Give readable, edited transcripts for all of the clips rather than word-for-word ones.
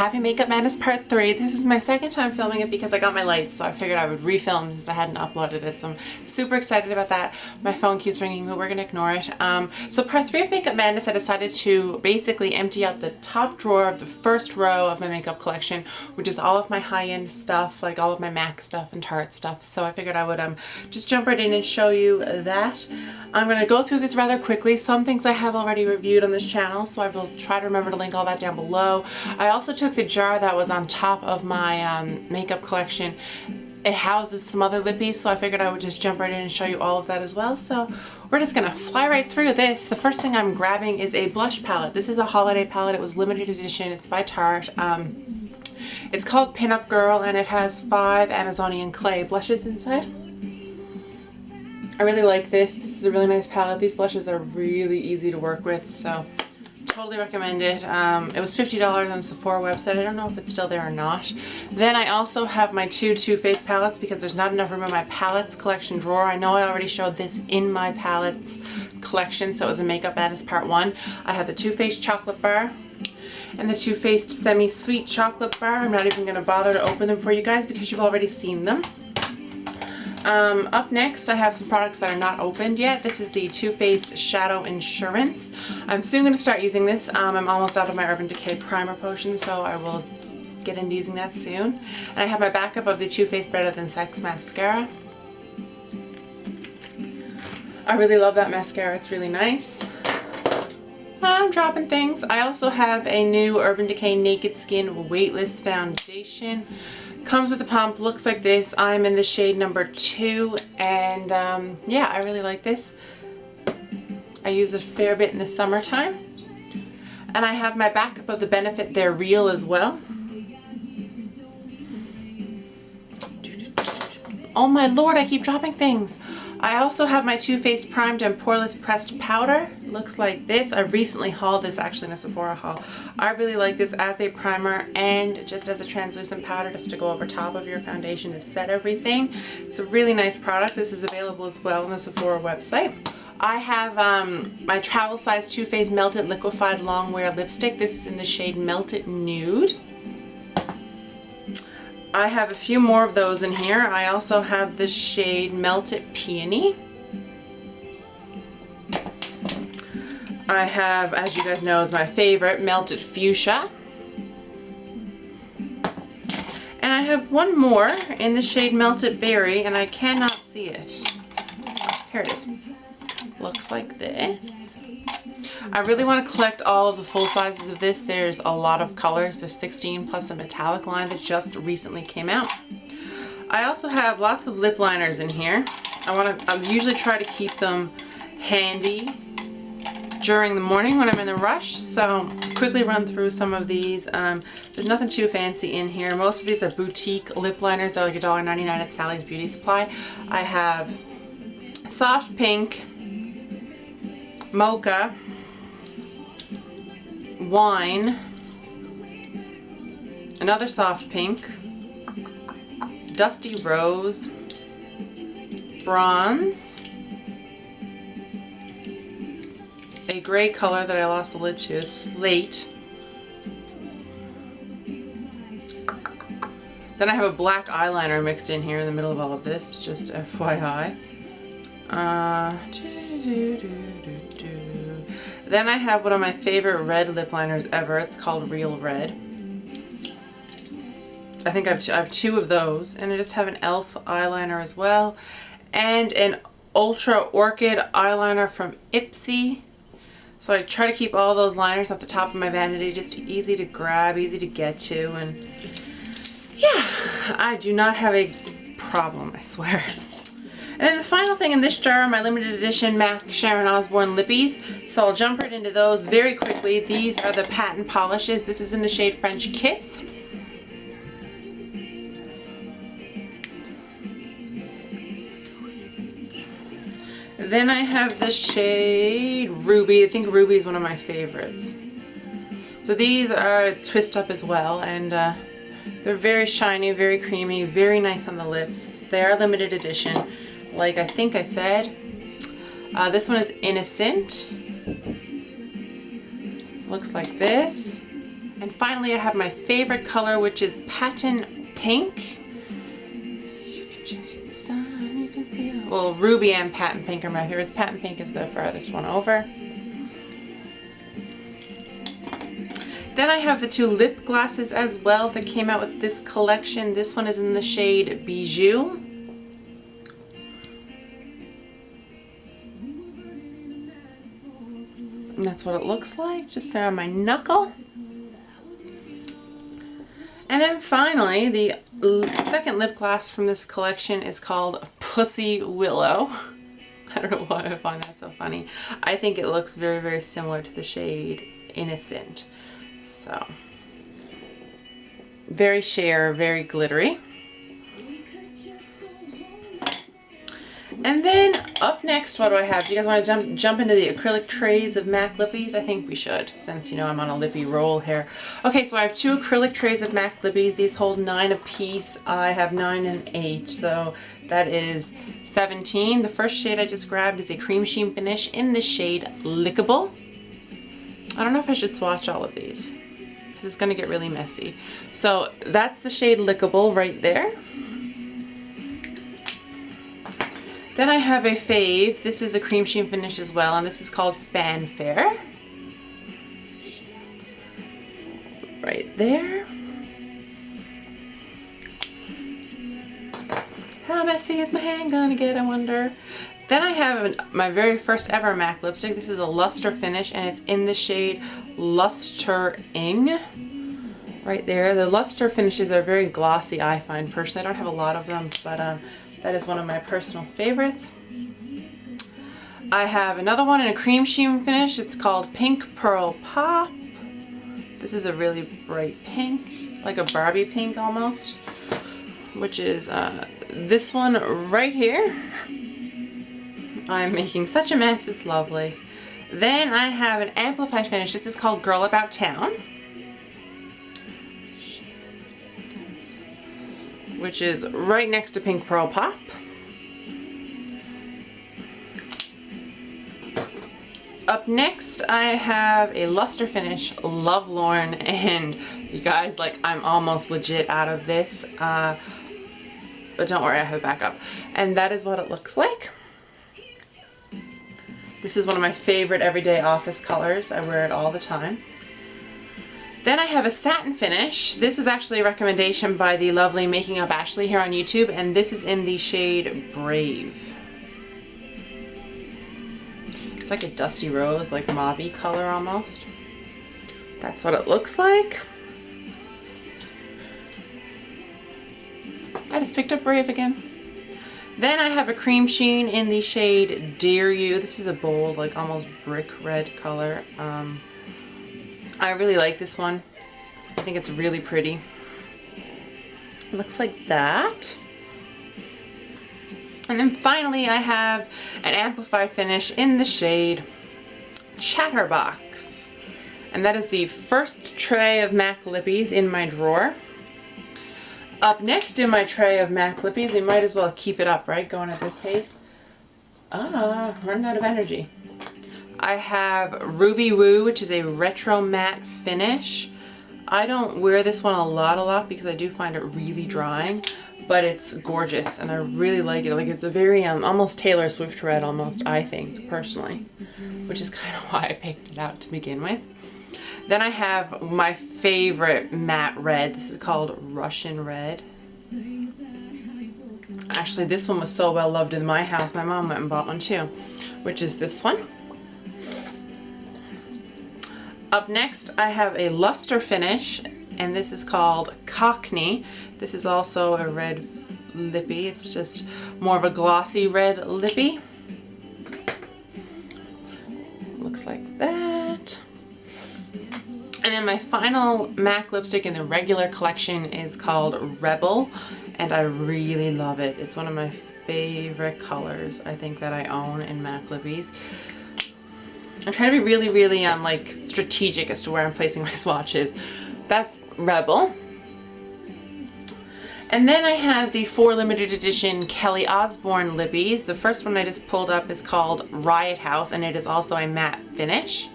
Happy Makeup Madness Part 3. This is my second time filming it because I got my lights, so I figured I would refilm since I hadn't uploaded it. So I'm super excited about that. My phone keeps ringing, but we're going to ignore it. So Part 3 of Makeup Madness, I decided to basically empty out the top drawer of the first row of my makeup collection, which is all of my high-end stuff, like all of my MAC stuff and Tarte stuff. So I figured I would just jump right in and show you that. I'm going to go through this rather quickly. Some things I have already reviewed on this channel, so I will try to remember to link all that down below. I also took the jar that was on top of my makeup collection. It houses some other lippies, so I figured I would just jump right in and show you all of that as well. So we're just gonna fly right through this. The first thing I'm grabbing is a blush palette. This is a holiday palette. It was limited edition. It's by Tarte. It's called Pin Up Girl, and it has 5 Amazonian clay blushes inside. I really like this. This is a really nice palette. These blushes are really easy to work with, so totally recommend it. It was $50 on the Sephora website. I don't know if it's still there or not. Then I also have my two Too Faced palettes because there's not enough room in my palettes collection drawer. I know I already showed this in my palettes collection, so it was a Makeup Madness Part 1. I had the Too Faced Chocolate Bar and the Too Faced Semi-Sweet Chocolate Bar. I'm not even going to bother to open them for you guys because you've already seen them. Up next, I have some products that are not opened yet. This is the Too Faced Shadow Insurance. I'm soon going to start using this. I'm almost out of my Urban Decay primer potion, so I will get into using that soon. And I have my backup of the Too Faced Better Than Sex mascara. I really love that mascara. It's really nice. I'm dropping things. I also have a new Urban Decay Naked Skin Weightless Foundation. Comes with a pump, looks like this. I'm in the shade number 2, and yeah, I really like this. I use it a fair bit in the summertime. And I have my backup of the Benefit They're Real as well. Oh my lord, I keep dropping things. I also have my Too Faced Primed and Poreless Pressed Powder. Looks like this. I recently hauled this actually in a Sephora haul. I really like this as a primer and just as a translucent powder just to go over top of your foundation to set everything. It's a really nice product. This is available as well on the Sephora website. I have my travel size Too Faced Melted Liquefied Longwear Lipstick. This is in the shade Melted Nude. I have a few more of those in here. I also have the shade Melted Peony. I have, as you guys know, is my favorite, Melted Fuchsia. And I have one more in the shade Melted Berry, and I cannot see it. Here it is. Looks like this. I really want to collect all of the full sizes of this. There's a lot of colors. There's 16 plus a metallic line that just recently came out. I also have lots of lip liners in here. I usually try to keep them handy during the morning when I'm in a rush, so quickly run through some of these. There's nothing too fancy in here. Most of these are boutique lip liners. They're like $1.99 at Sally's Beauty Supply. I have Soft Pink, Mocha, Wine, another Soft Pink, Dusty Rose, Bronze, a gray color that I lost the lid to is Slate. Then I have a black eyeliner mixed in here in the middle of all of this, just FYI. Then I have one of my favorite red lip liners ever. It's called Real Red. I think I have 2 of those. And I just have an e.l.f. eyeliner as well. And an Ultra Orchid eyeliner from Ipsy. So I try to keep all those liners at the top of my vanity, just easy to grab, easy to get to. And yeah, I do not have a problem, I swear. And then the final thing in this jar are my limited edition MAC Sharon Osbourne lippies. So I'll jump right into those very quickly. These are the Patent Polishes. This is in the shade French Kiss. Then I have the shade Ruby. I think Ruby is one of my favorites. So these are twist up as well, and they're very shiny, very creamy, very nice on the lips. They are limited edition. Like I think I said, this one is Innocent. Looks like this. And finally I have my favorite color, which is Patent Pink. You can chase the sun, you can feel. Well, Ruby and Patent Pink are my favorites. Patent Pink is the farthest one over. Then I have the two lip glosses as well that came out with this collection. This one is in the shade Bijou. And that's what it looks like, just there on my knuckle. And then finally, the second lip gloss from this collection is called Pussy Willow. I don't know why I find that so funny. I think it looks very, very similar to the shade Innocent. So, very sheer, very glittery. And then up next, what do I have? Do you guys want to jump into the acrylic trays of MAC lippies? I think we should, since you know I'm on a lippy roll here. Okay, so I have two acrylic trays of MAC lippies. These hold 9 apiece. I have 9 and 8, so that is 17. The first shade I just grabbed is a cream sheen finish in the shade Lickable. I don't know if I should swatch all of these, because it's going to get really messy. So that's the shade Lickable right there. Then I have a fave. This is a cream sheen finish as well, and this is called Fanfare. Right there. How messy is my hand gonna get, I wonder? Then I have my very first ever MAC lipstick. This is a luster finish, and it's in the shade Lustering. Right there. The luster finishes are very glossy, I find personally. I don't have a lot of them, but that is one of my personal favorites. I have another one in a cream sheen finish. It's called Pink Pearl Pop. This is a really bright pink, like a Barbie pink almost, which is this one right here. I'm making such a mess, it's lovely. Then I have an amplified finish. This is called Girl About Town, which is right next to Pink Pearl Pop. Up next, I have a luster finish, Lovelorn, and you guys, like, I'm almost legit out of this, but don't worry, I have it back up. And that is what it looks like. This is one of my favorite everyday office colors. I wear it all the time. Then I have a satin finish. This was actually a recommendation by the lovely Making Up Ashley here on YouTube, and this is in the shade Brave. It's like a dusty rose, like mauve color almost. That's what it looks like. I just picked up Brave again. Then I have a cream sheen in the shade Dear You. This is a bold, like almost brick red color. I really like this one. I think it's really pretty. It looks like that. And then finally I have an amplified finish in the shade Chatterbox. And that is the first tray of MAC lippies in my drawer. Up next in my tray of MAC lippies, we might as well keep it up, right? Going at this pace. Running out of energy. I have Ruby Woo, which is a retro matte finish. I don't wear this one a lot because I do find it really drying, but it's gorgeous and I really like it. Like, it's a very almost Taylor Swift red almost, I think, personally, which is kind of why I picked it out to begin with. Then I have my favorite matte red. This is called Russian Red. Actually, this one was so well loved in my house, my mom went and bought one too, which is this one. Up next, I have a luster finish, and this is called Cockney. This is also a red lippy. It's just more of a glossy red lippy. Looks like that. And then my final MAC lipstick in the regular collection is called Rebel, and I really love it. It's one of my favorite colors, I think, that I own in MAC lippies. I'm trying to be really like strategic as to where I'm placing my swatches. That's Rebel. And then I have the 4 limited edition Kelly Osbourne lippies. The first one I just pulled up is called Riot House, and it is also a matte finish.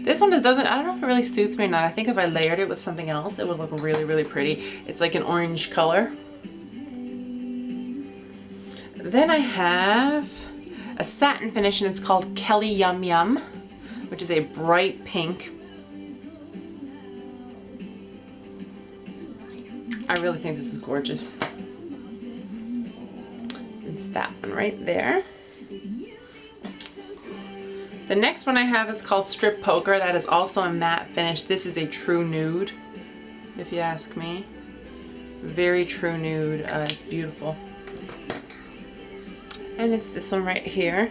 This one doesn't, I don't know if it really suits me or not. I think if I layered it with something else, it would look really, really pretty. It's like an orange color. Then I have a satin finish, and it's called Kelly Yum Yum, which is a bright pink. I really think this is gorgeous. It's that one right there. The next one I have is called Strip Poker. That is also a matte finish. This is a true nude, if you ask me. Very true nude. It's beautiful. And it's this one right here.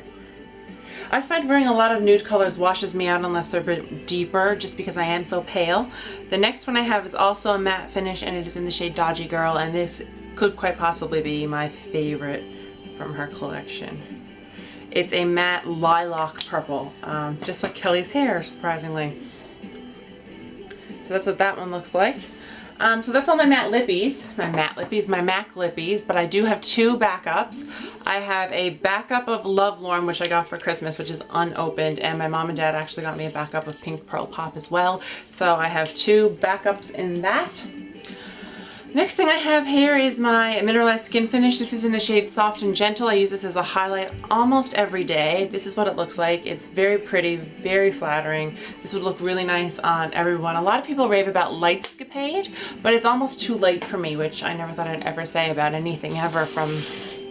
I find wearing a lot of nude colors washes me out unless they're a bit deeper, just because I am so pale. The next one I have is also a matte finish, and it is in the shade Dodgy Girl, and this could quite possibly be my favorite from her collection. It's a matte lilac purple, just like Kelly's hair, surprisingly. So that's what that one looks like. So that's all my matte lippies, my MAC lippies, but I do have two backups. I have a backup of Lovelorn, which I got for Christmas, which is unopened, and my mom and dad actually got me a backup of Pink Pearl Pop as well. So I have two backups in that. Next thing I have here is my Mineralized Skin Finish. This is in the shade Soft and Gentle. I use this as a highlight almost every day. This is what it looks like. It's very pretty, very flattering. This would look really nice on everyone. A lot of people rave about Lightscapade, but it's almost too light for me, which I never thought I'd ever say about anything ever from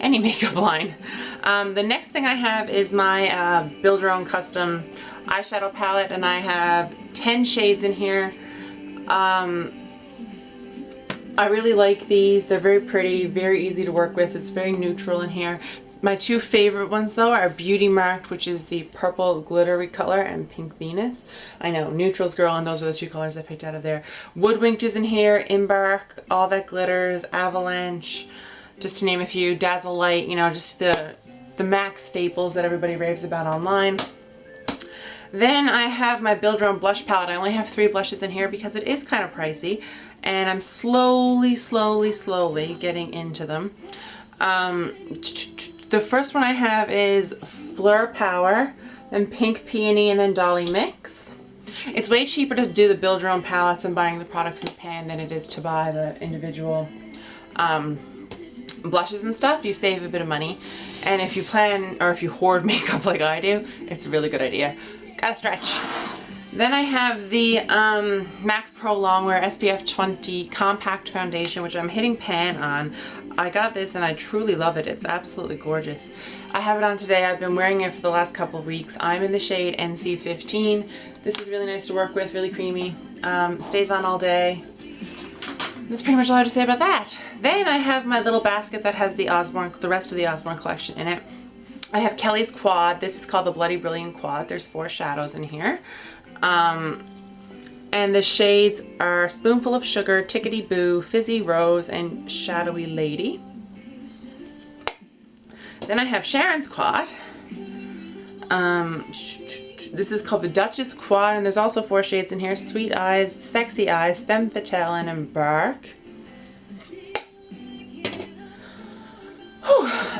any makeup line. The next thing I have is my Build Your Own Custom eyeshadow palette, and I have 10 shades in here. I really like these. They're very pretty, very easy to work with. It's very neutral in here. My two favorite ones though are Beauty Marked, which is the purple glittery color, and Pink Venus. I know, Neutrals Girl, and those are the two colors I picked out of there. Woodwinked is in here, Embark, All That Glitters, Avalanche, just to name a few. Dazzlelight, you know, just the MAC staples that everybody raves about online. Then I have my Build Your Own blush palette. I only have 3 blushes in here because it is kind of pricey, and I'm slowly getting into them. The first one I have is Fleur Power, then Pink Peony, and then Dolly Mix. It's way cheaper to do the Build Your Own palettes and buying the products in the pan than it is to buy the individual blushes and stuff. You save a bit of money, and if you plan, or if you hoard makeup like I do, it's a really good idea. Gotta stretch. Then I have the MAC Prolongwear SPF 20 Compact Foundation, which I'm hitting pan on. I got this and I truly love it. It's absolutely gorgeous. I have it on today. I've been wearing it for the last couple of weeks. I'm in the shade NC15. This is really nice to work with, really creamy. Stays on all day. That's pretty much all I have to say about that. Then I have my little basket that has the rest of the Osborne collection in it. I have Kelly's Quad. This is called the Bloody Brilliant Quad. There's 4 shadows in here. And the shades are Spoonful of Sugar, Tickety Boo, Fizzy Rose, and Shadowy Lady. Then I have Sharon's Quad. This is called the Duchess Quad, and there's also 4 shades in here. Sweet Eyes, Sexy Eyes, Femme Fatale, and Embark.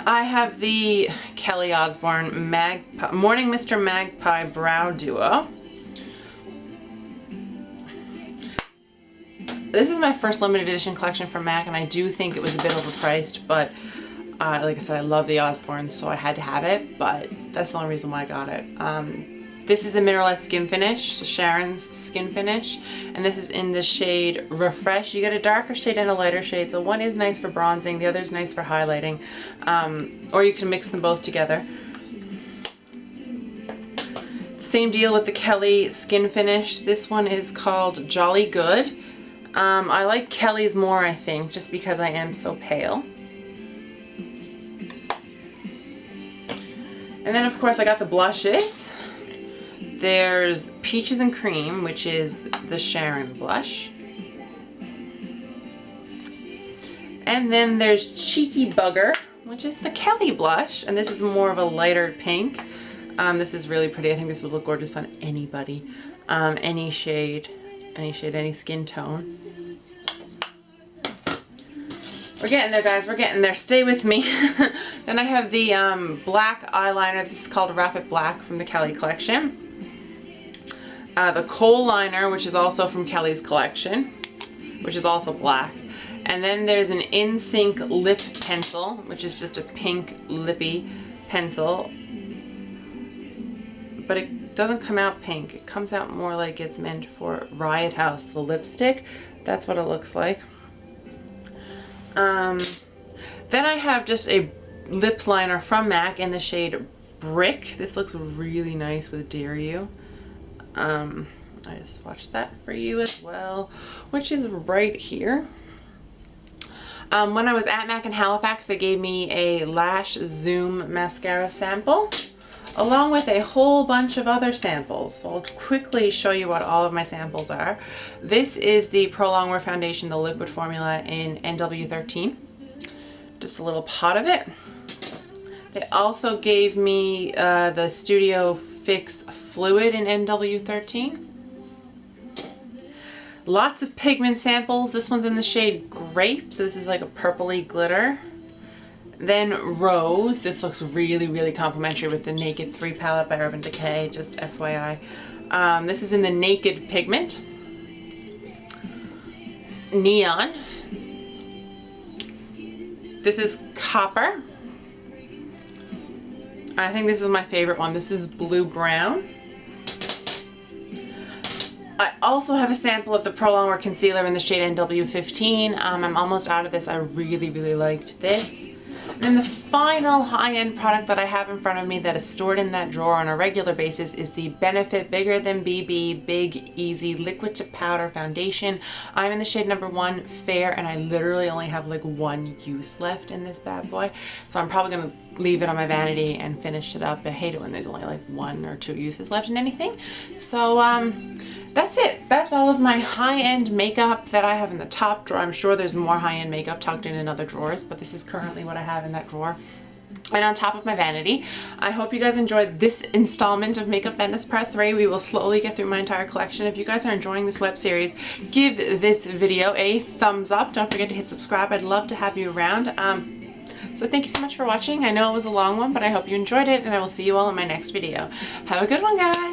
I have the Kelly Osbourne Morning Mr. Magpie Brow Duo. This is my first limited edition collection from MAC, and I do think it was a bit overpriced, but like I said, I love the Osbournes, so I had to have it, but that's the only reason why I got it. This is a Mineralized Skin Finish, Sharon's Skin Finish, and this is in the shade Refresh. You get a darker shade and a lighter shade, so one is nice for bronzing, the other is nice for highlighting, or you can mix them both together. Same deal with the Kelly Skin Finish. This one is called Jolly Good. I like Kelly's more, I think, just because I am so pale. And then of course I got the blushes. There's Peaches and Cream, which is the Sharon blush. And then there's Cheeky Bugger, which is the Kelly blush, and this is more of a lighter pink. This is really pretty. I think this would look gorgeous on anybody. Any shade, any skin tone. We're getting there, guys. We're getting there. Stay with me. Then I have the black eyeliner. This is called Rapid Black from the Kelly collection. the Kohl liner, which is also from Kelly's collection, which is also black. And then there's an In Sync lip pencil, which is just a pink lippy pencil. But it doesn't come out pink. It comes out more like it's meant for Riot House, the lipstick. That's what it looks like. Then I have just a lip liner from MAC in the shade Brick. This looks really nice with Dare You. I just swatched that for you as well, which is right here. When I was at MAC in Halifax, they gave me a Lash Zoom mascara sample, along with a whole bunch of other samples. So I'll quickly show you what all of my samples are. This is the Prolongwear foundation, the liquid formula in NW13. Just a little pot of it. They also gave me the Studio Fix Fluid in NW13. Lots of pigment samples. This one's in the shade Grape, so this is like a purpley glitter. Then Rose. This looks really, really complimentary with the Naked 3 palette by Urban Decay, just FYI. This is in the Naked pigment. Neon. This is Copper. I think this is my favorite one. This is Blue Brown. I also have a sample of the Prolongwear Concealer in the shade NW15. I'm almost out of this. I really, really liked this. And then the final high-end product that I have in front of me that is stored in that drawer on a regular basis is the Benefit Bigger Than BB Big Easy Liquid to Powder Foundation. I'm in the shade number 1, Fair, and I literally only have like one use left in this bad boy. So I'm probably going to leave it on my vanity and finish it up. I hate it when there's only like 1 or 2 uses left in anything. So that's it. That's all of my high-end makeup that I have in the top drawer. I'm sure there's more high-end makeup tucked in other drawers, but this is currently what I have in that drawer. And on top of my vanity, I hope you guys enjoyed this installment of Makeup Madness Part 3. We will slowly get through my entire collection. If you guys are enjoying this web series, give this video a thumbs up. Don't forget to hit subscribe. I'd love to have you around. So thank you so much for watching. I know it was a long one, but I hope you enjoyed it, and I will see you all in my next video. Have a good one, guys.